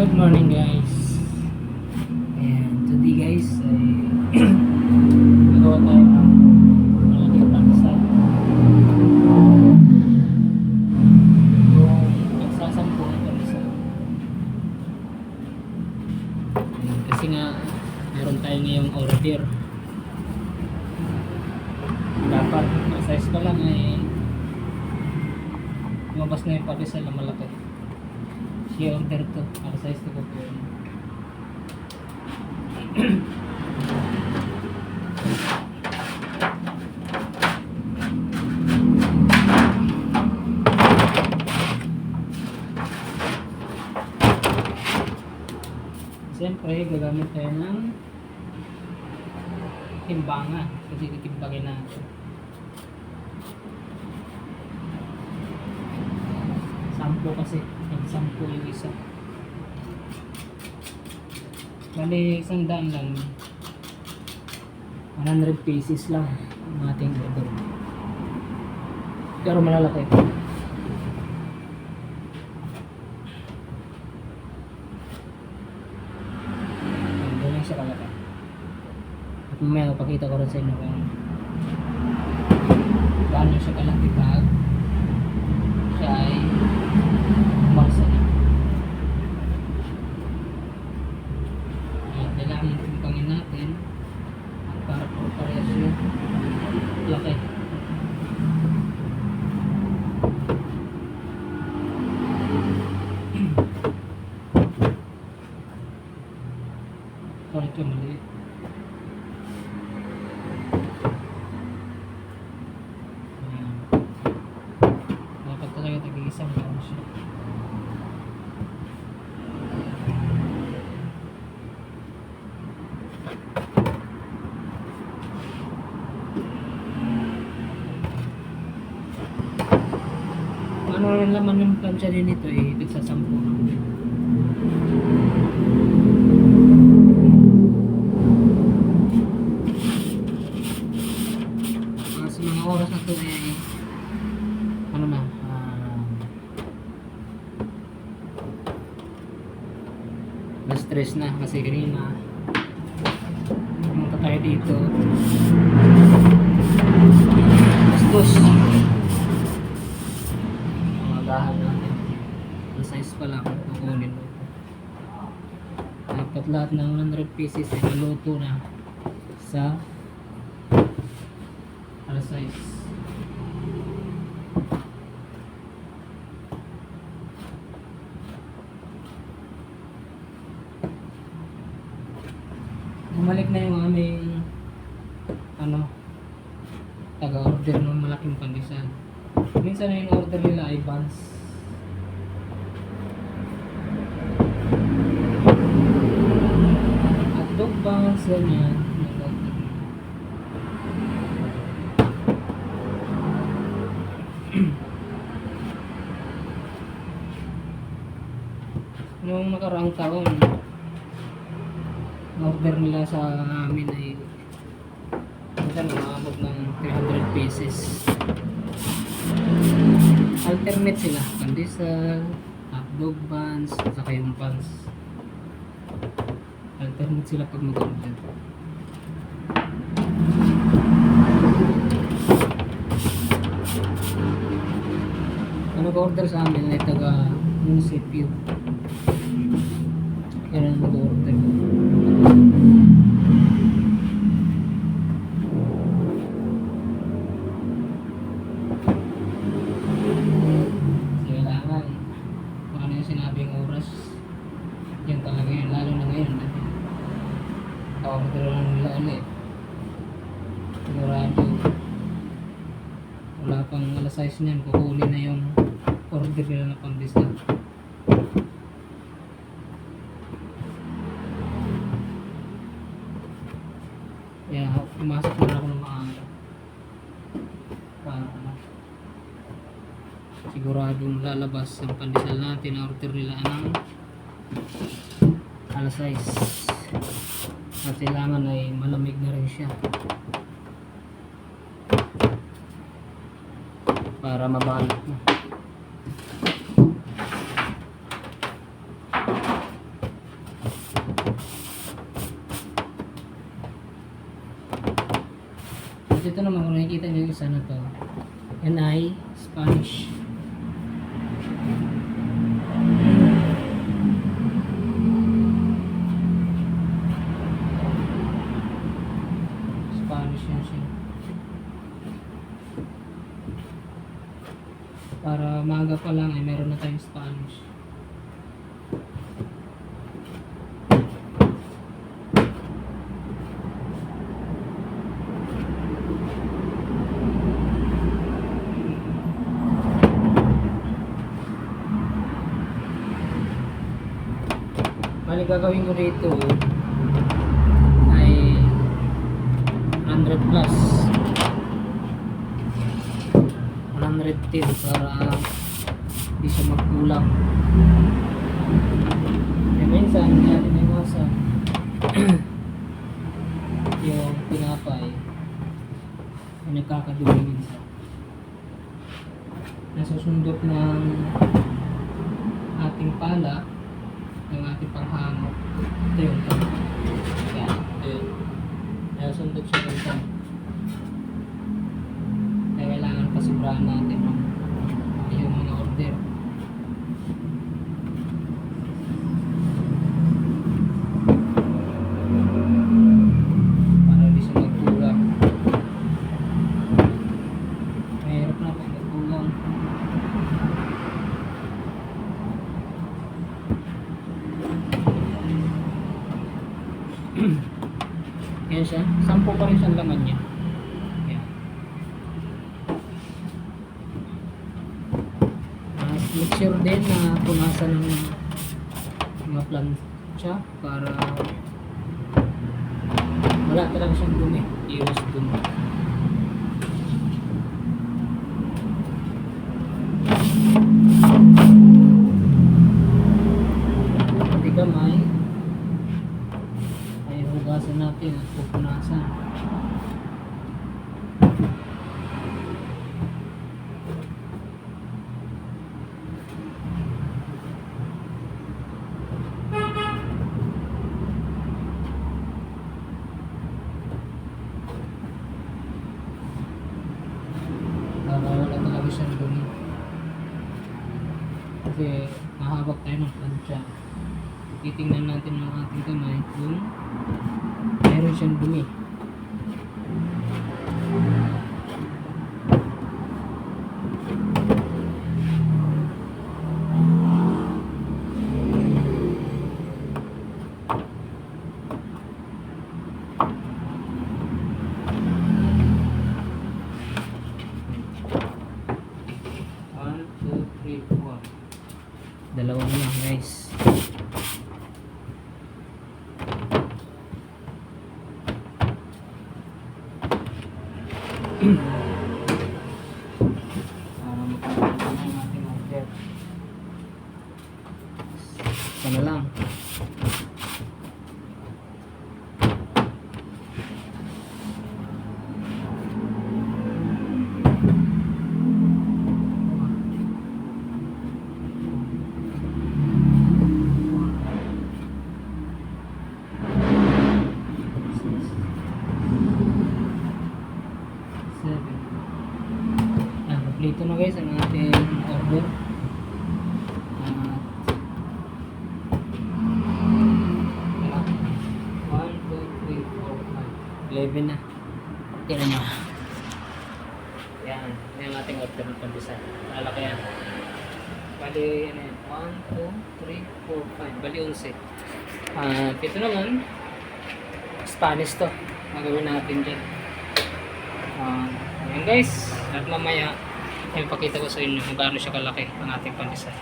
Good morning guys. And today guys ay magawa tayo ng malaking pakisal. Yung nagsasampu ng pakisal. Kasi nga meron tayo ngayong order. Dapat ang size pa lang ay lumabas na yung pakisal na malaki. I-order to, para size to ko po yun. Siyempre gagamit tayo ng timbangan kasi titimbangin natin. Sampo kasi, sampo yung isa. Bali, 100 lang. 100 pieces lang ang ating order. Pero malalaki. Doon lang siya kalaki. At mamaya pakita ko rin sa inyo kung gaano siya kalaki pag siya ay umarsa na. Kailangan timpangin natin para parehas yung laki. Sorry, ito maliit. Dapat talaga tag-iisang gano'n siya. Ano yung laman ng plancha din ito eh, nagsasampu naman. Sa mga oras na ito eh, ano na, na-stress na kasi kanina pumunta tayo dito bastos magahan natin ang size pa lang kukunin mo dapat lahat ng 100 pieces ay naluto na sa alas size. Bumalik na yung aming taga-order ng malaking pandesal. Minsan na yung order nila ay buns. Hotdog buns, ganyan. Noong nakaraang taon, order nila sa amin ay minsan umabot ng 300 pieces. Alternate sila, pandesal, hotdog buns, saka yung buns. Alternate sila pag mag-order. Ang nag-order sa amin ay taga munisipyo. Yan ang mag-order. Kailangan kung ano yung sinabing oras, yan talaga yun, lalo na ngayon. Order lang nila ulit. Sigurado wala pang alas 6 niyan, kukunin na yung order nila na pandesal. Kaya pumasok na ako ng maaga para siguradong lalabas ang pandesal natin na order nila ng alas 6 at kailangan ay malamig na rin siya para mabalot na. ito naman kung nakikita nyo yung isa na to. Yan ay Spanish. Spanish yan siya. Para maaga pa lang ay meron na tayong Spanish. Bali gagawin ko dito ay 100 plus 110 para hindi siya magkulang. Eh minsan hindi natin maiwasan yung pinapay ay nagkakadumi minsan. Nasusundot ng ating pala yung ating panghangot. Ito yun. Yan. Ito yun. Nasusundot siya minsan. Kaya kailangan pasigurahan natin yung mga order. Para hindi siya magkulang. Mahirap na pag magkulang. Yan siya. 10 pa rin siyang laman niya. Yan. Make sure din na punasan ng mga plancha para wala talaga siyang dumi. Iwas dumi. Pati kamay ay hugasan natin at pupunasan. Para wala talaga siyang dumi. Kasi mahawak tayo ng plancha. Titingnan natin ang ating kamay kung meron siyang dumi. One, two, three, four. Dalawa na lang guys. Para makakita na yung ating order. Isa na lang. Kompleto na guys ang ating order. At 1, 2, 3, 4, 5 11 na. Tingnan nyo. Yan. Yan ang ating order ng pandesal. Malaki yan. Bali, ano yan? 1, 2, 3, 4, 5. Bali 11. Ito naman Spanish to. Magawin natin dyan. Ayan guys. At mamaya ay pakita ko sa inyo kung gaano siya kalaki ang ating pandesal.